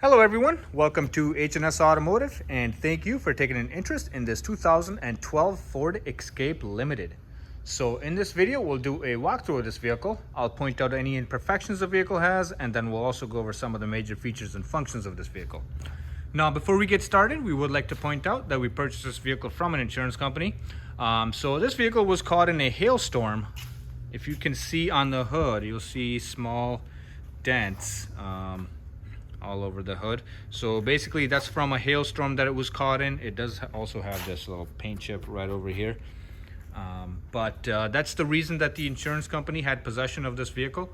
Hello everyone, welcome to H&S Automotive and thank you for taking an interest in this 2012 Ford Escape Limited. So in this video we'll do a walkthrough of this vehicle. I'll point out any imperfections the vehicle has and then we'll also go over some of the major features and functions of this vehicle. Now before we get started, we would like to point out that we purchased this vehicle from an insurance company. So this vehicle was caught in a hailstorm. If you can see on the hood, you'll see small dents all over the hood. So basically that's from a hailstorm that it was caught in. It does also have this little paint chip right over here. But that's the reason that the insurance company had possession of this vehicle.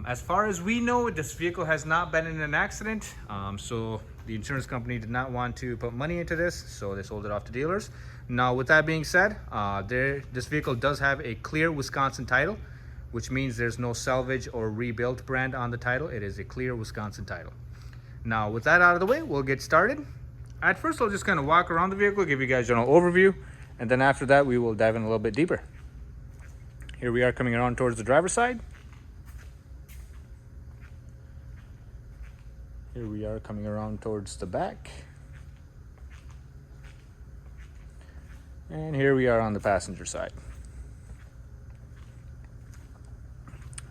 As far as we know, this vehicle has not been in an accident. So the insurance company did not want to put money into this, so they sold it off to dealers. Now with that being said, this vehicle does have a clear Wisconsin title, which means there's no salvage or rebuilt brand on the title. It is a clear Wisconsin title. Now with that out of the way, we'll get started. At first I'll just kind of walk around the vehicle, give you guys a general overview, and then after that we will dive in a little bit deeper. Here we are coming around towards the driver's side. Here we are coming around towards the back. And here we are on the passenger side.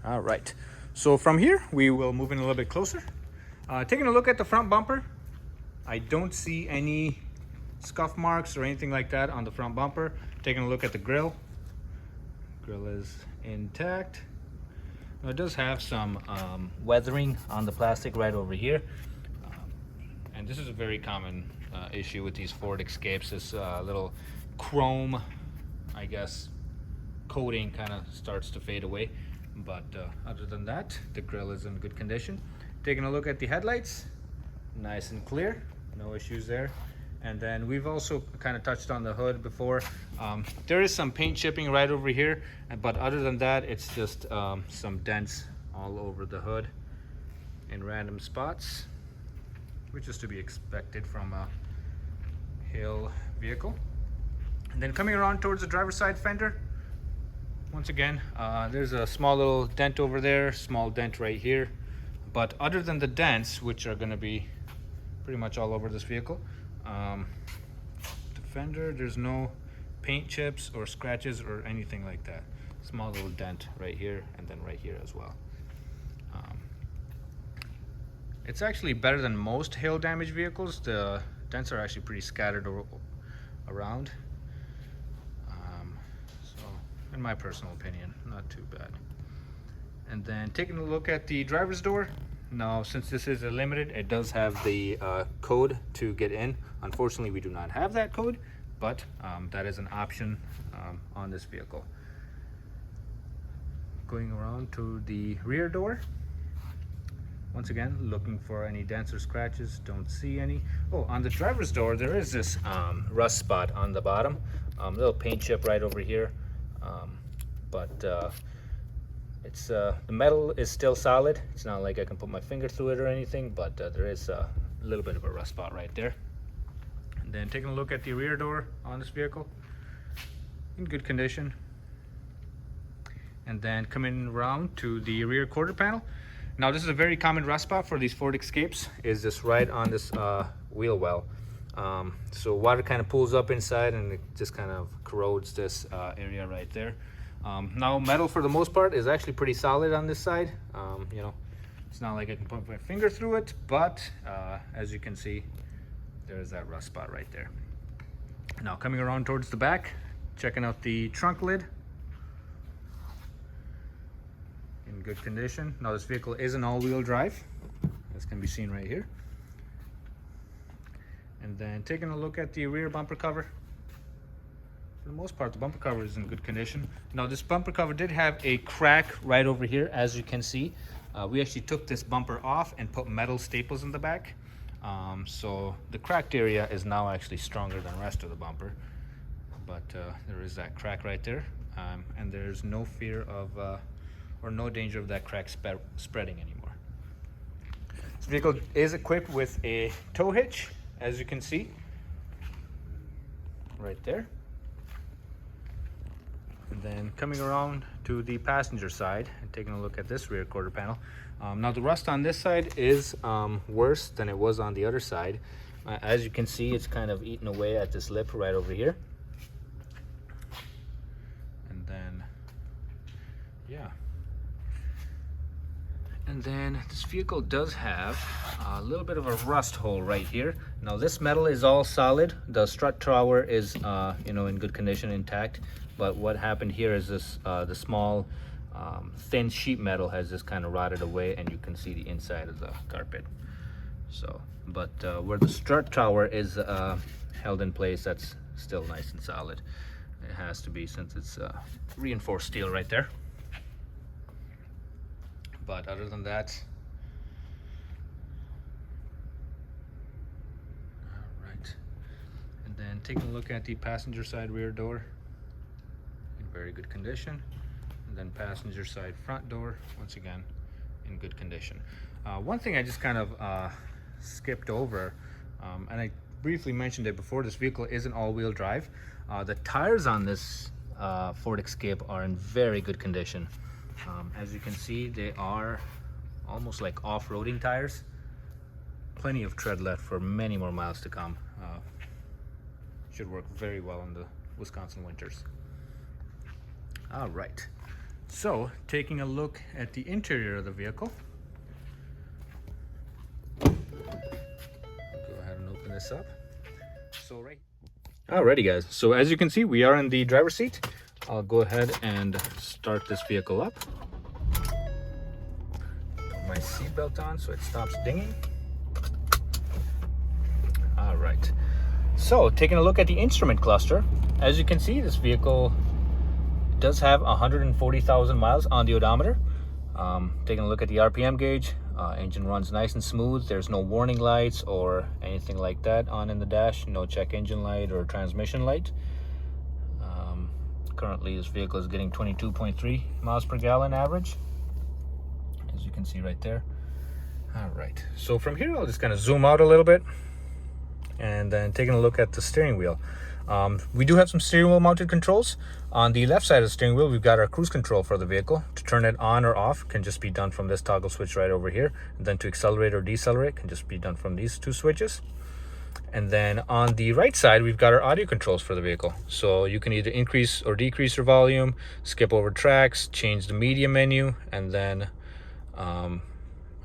All right, so from here, we will move in a little bit closer. Taking a look at the front bumper, I don't see any scuff marks or anything like that on the front bumper. Taking a look at the grille. Grille is intact. Now, it does have some weathering on the plastic right over here. And this is a very common issue with these Ford Escapes. This little chrome, I guess, coating kind of starts to fade away. But other than that, the grille is in good condition. Taking a look at the headlights, nice and clear, no issues there. And then we've also kind of touched on the hood before. There is some paint chipping right over here, but other than that, it's just some dents all over the hood in random spots, which is to be expected from a hail vehicle. And then coming around towards the driver's side fender, once again, there's a small little dent over there, small dent right here. But other than the dents, which are going to be pretty much all over this vehicle, the fender, there's no paint chips or scratches or anything like that. Small little dent right here and then right here as well. It's actually better than most hail damage vehicles. The dents are actually pretty scattered around. In my personal opinion, not too bad. And then taking a look at the driver's door. Now, since this is a limited, it does have the code to get in. Unfortunately, we do not have that code, but that is an option on this vehicle. Going around to the rear door. Once again, looking for any dents or scratches, don't see any. Oh, on the driver's door, there is this rust spot on the bottom. Little paint chip right over here. But it's the metal is still solid. It's not like I can put my finger through it or anything, but there is a little bit of a rust spot right there. And then taking a look at the rear door on this vehicle, in good condition. And then coming around to the rear quarter panel. Now this is a very common rust spot for these Ford Escapes, is this right on this wheel well. So water kind of pools up inside and it just kind of corrodes this area right there. Now metal for the most part is actually pretty solid on this side. You know, it's not like I can put my finger through it, but as you can see, there's that rust spot right there. Now coming around towards the back, checking out the trunk lid. In good condition. Now this vehicle is an all-wheel drive, as can be seen right here. And then taking a look at the rear bumper cover. For the most part, the bumper cover is in good condition. Now this bumper cover did have a crack right over here, as you can see. We actually took this bumper off and put metal staples in the back. So the cracked area is now actually stronger than the rest of the bumper. But there is that crack right there. And there's no fear of, or no danger of that crack spreading anymore. This vehicle is equipped with a tow hitch, as you can see right there. And then coming around to the passenger side and taking a look at this rear quarter panel. Now the rust on this side is worse than it was on the other side. As you can see, it's kind of eaten away at this lip right over here. And then, yeah. And then this vehicle does have a little bit of a rust hole right here. Now this metal is all solid. The strut tower is, you know, in good condition, intact. But what happened here is this, the small thin sheet metal has just kind of rotted away, and you can see the inside of the carpet. So, but where the strut tower is held in place, that's still nice and solid. It has to be, since it's reinforced steel right there. But other than that, all right. And then taking a look at the passenger side rear door, in very good condition. And then passenger side front door, once again, in good condition. One thing I just kind of skipped over, and I briefly mentioned it before, this vehicle is an all-wheel drive. The tires on this Ford Escape are in very good condition. As you can see, they are almost like off-roading tires. Plenty of tread left for many more miles to come. Should work very well in the Wisconsin winters. All right, so taking a look at the interior of the vehicle. Go ahead and open this up. So alrighty guys, so as you can see, we are in the driver's seat. I'll go ahead and start this vehicle up. Put my seatbelt on so it stops dinging. All right. So taking a look at the instrument cluster, as you can see, this vehicle does have 140,000 miles on the odometer. Taking a look at the RPM gauge, engine runs nice and smooth. There's no warning lights or anything like that on in the dash. No check engine light or transmission light. Currently, this vehicle is getting 22.3 miles per gallon average, as you can see right there. All right, so from here, I'll just kind of zoom out a little bit, and then taking a look at the steering wheel. We do have some steering wheel mounted controls. On the left side of the steering wheel, we've got our cruise control for the vehicle. To turn it on or off can just be done from this toggle switch right over here. And then to accelerate or decelerate can just be done from these two switches. And then on the right side, we've got our audio controls for the vehicle. So you can either increase or decrease your volume, skip over tracks, change the media menu, and then I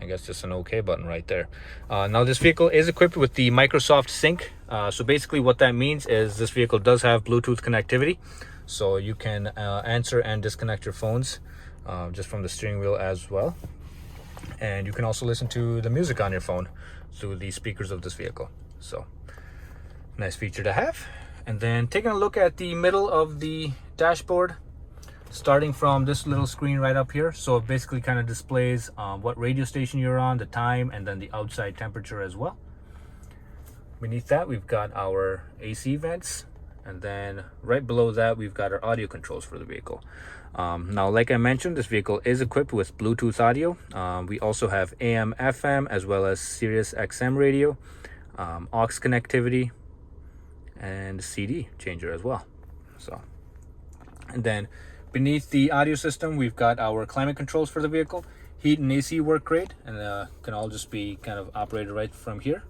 guess just an OK button right there. Now this vehicle is equipped with the Microsoft Sync. So basically what that means is this vehicle does have Bluetooth connectivity. So you can answer and disconnect your phones just from the steering wheel as well. And you can also listen to the music on your phone through the speakers of this vehicle. So nice feature to have. And then taking a look at the middle of the dashboard, starting from this little screen right up here. So it basically kind of displays what radio station you're on, the time, and then the outside temperature as well. Beneath that, we've got our AC vents. And then right below that, we've got our audio controls for the vehicle. Now, like I mentioned, this vehicle is equipped with Bluetooth audio. We also have AM, FM, as well as Sirius XM radio, aux connectivity, and CD changer as well. So, and then beneath the audio system, we've got our climate controls for the vehicle. Heat and AC work great, and can all just be kind of operated right from here.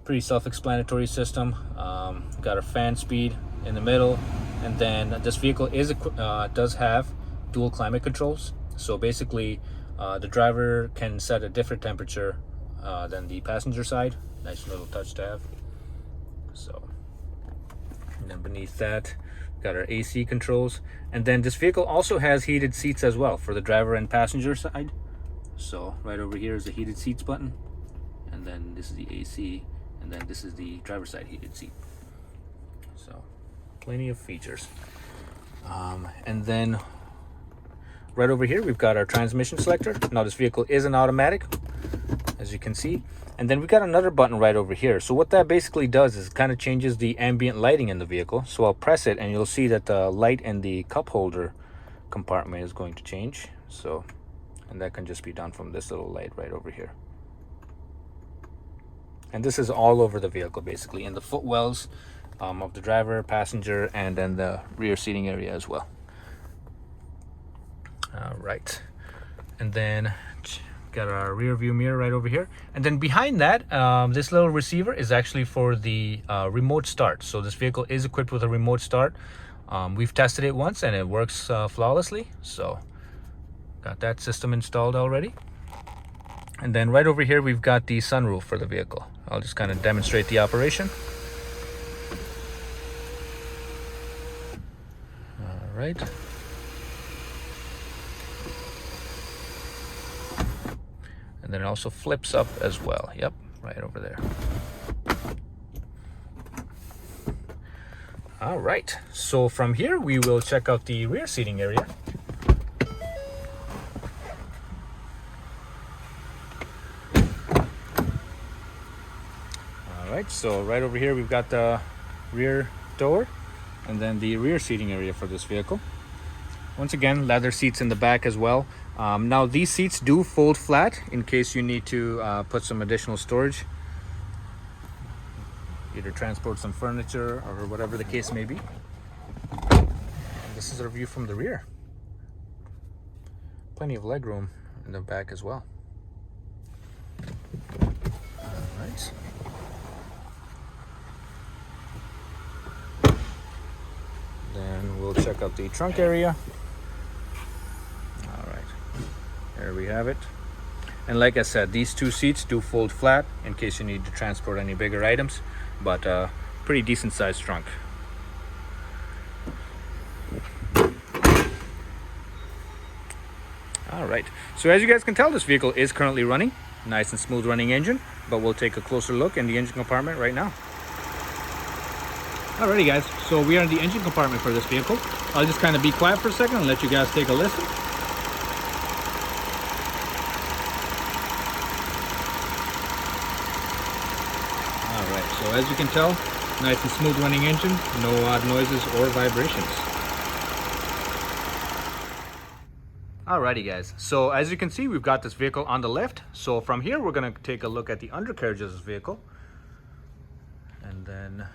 Pretty self-explanatory system. Got our fan speed in the middle, and then this vehicle is does have dual climate controls. So basically, the driver can set a different temperature than the passenger side. Nice little touch to have. So, and then beneath that, got our AC controls, and then this vehicle also has heated seats as well for the driver and passenger side. So right over here is the heated seats button, and then this is the AC, and then this is the driver's side heated seat. So plenty of features. And then right over here, we've got our transmission selector. Now this vehicle is an automatic, as you can see. And then we've got another button right over here. So what that basically does is kind of changes the ambient lighting in the vehicle. So I'll press it and you'll see that the light in the cup holder compartment is going to change. So, and that can just be done from this little light right over here. And this is all over the vehicle, basically, in the footwells of the driver, passenger, and then the rear seating area as well. All right, and then got our rear view mirror right over here, and then behind that, this little receiver is actually for the remote start. So this vehicle is equipped with a remote start. We've tested it once and it works flawlessly, so got that system installed already. And then right over here we've got the sunroof for the vehicle. I'll just kind of demonstrate the operation. All right. And then it also flips up as well. Yep, right over there. All right, so from here we will check out the rear seating area. All right, so right over here we've got the rear door and then the rear seating area for this vehicle. Once again, leather seats in the back as well. Now these seats do fold flat in case you need to put some additional storage, either transport some furniture or whatever the case may be. And this is our view from the rear. Plenty of leg room in the back as well. All right. Then we'll check out the trunk area. All right, there we have it. And like I said, these two seats do fold flat in case you need to transport any bigger items, but pretty decent sized trunk. All right, so as you guys can tell, this vehicle is currently running. Nice and smooth running engine, but we'll take a closer look in the engine compartment right now. Alrighty guys, so we are in the engine compartment for this vehicle. I'll just kind of be quiet for a second and let you guys take a listen. Alright, so as you can tell, nice and smooth running engine, no odd noises or vibrations. Alrighty guys, so as you can see, we've got this vehicle on the left. So from here, we're going to take a look at the undercarriage of this vehicle. And then,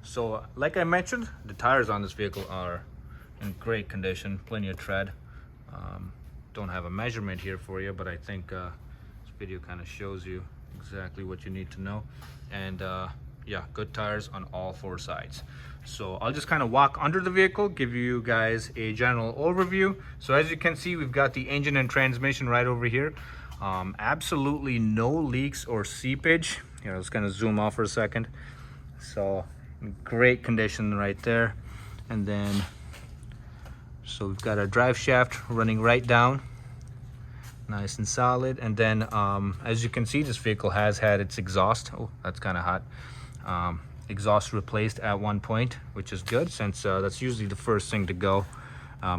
so like I mentioned, the tires on this vehicle are in great condition, plenty of tread. Don't have a measurement here for you, but I think this video kind of shows you exactly what you need to know. And yeah, good tires on all four sides. So I'll just kind of walk under the vehicle, give you guys a general overview. So as you can see, we've got the engine and transmission right over here. Absolutely no leaks or seepage. Here, let's kind of zoom off for a second. So great condition right there. And then, so we've got our drive shaft running right down, nice and solid. And then as you can see, this vehicle has had its exhaust, oh, that's kind of hot, exhaust replaced at one point, which is good, since that's usually the first thing to go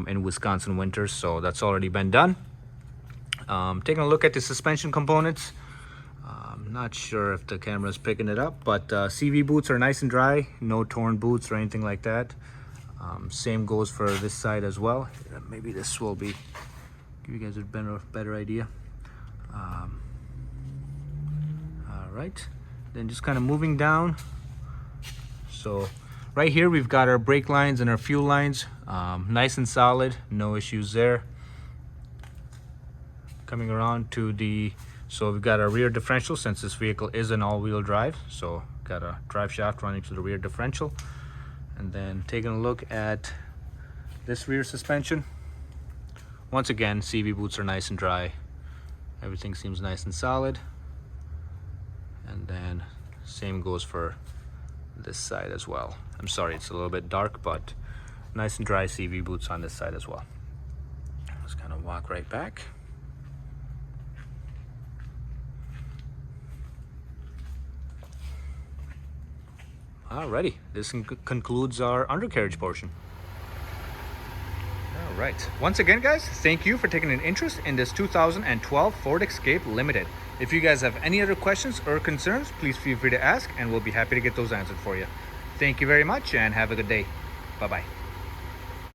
in Wisconsin winters. So that's already been done. Taking a look at the suspension components, not sure if the camera is picking it up, but CV boots are nice and dry, no torn boots or anything like that. Same goes for this side as well. Maybe this will be give you guys a better idea. All right, then just kind of moving down. So right here we've got our brake lines and our fuel lines, nice and solid, no issues there. Coming around to the, so we've got our rear differential, since this vehicle is an all-wheel drive, so got a drive shaft running to the rear differential. And then taking a look at this rear suspension, once again, CV boots are nice and dry, everything seems nice and solid. And then same goes for this side as well. I'm sorry, it's a little bit dark, but nice and dry CV boots on this side as well. Let's kind of walk right back. Alrighty, this concludes our undercarriage portion. Alright, once again guys, thank you for taking an interest in this 2012 Ford Escape Limited. If you guys have any other questions or concerns, please feel free to ask and we'll be happy to get those answered for you. Thank you very much and have a good day. Bye-bye.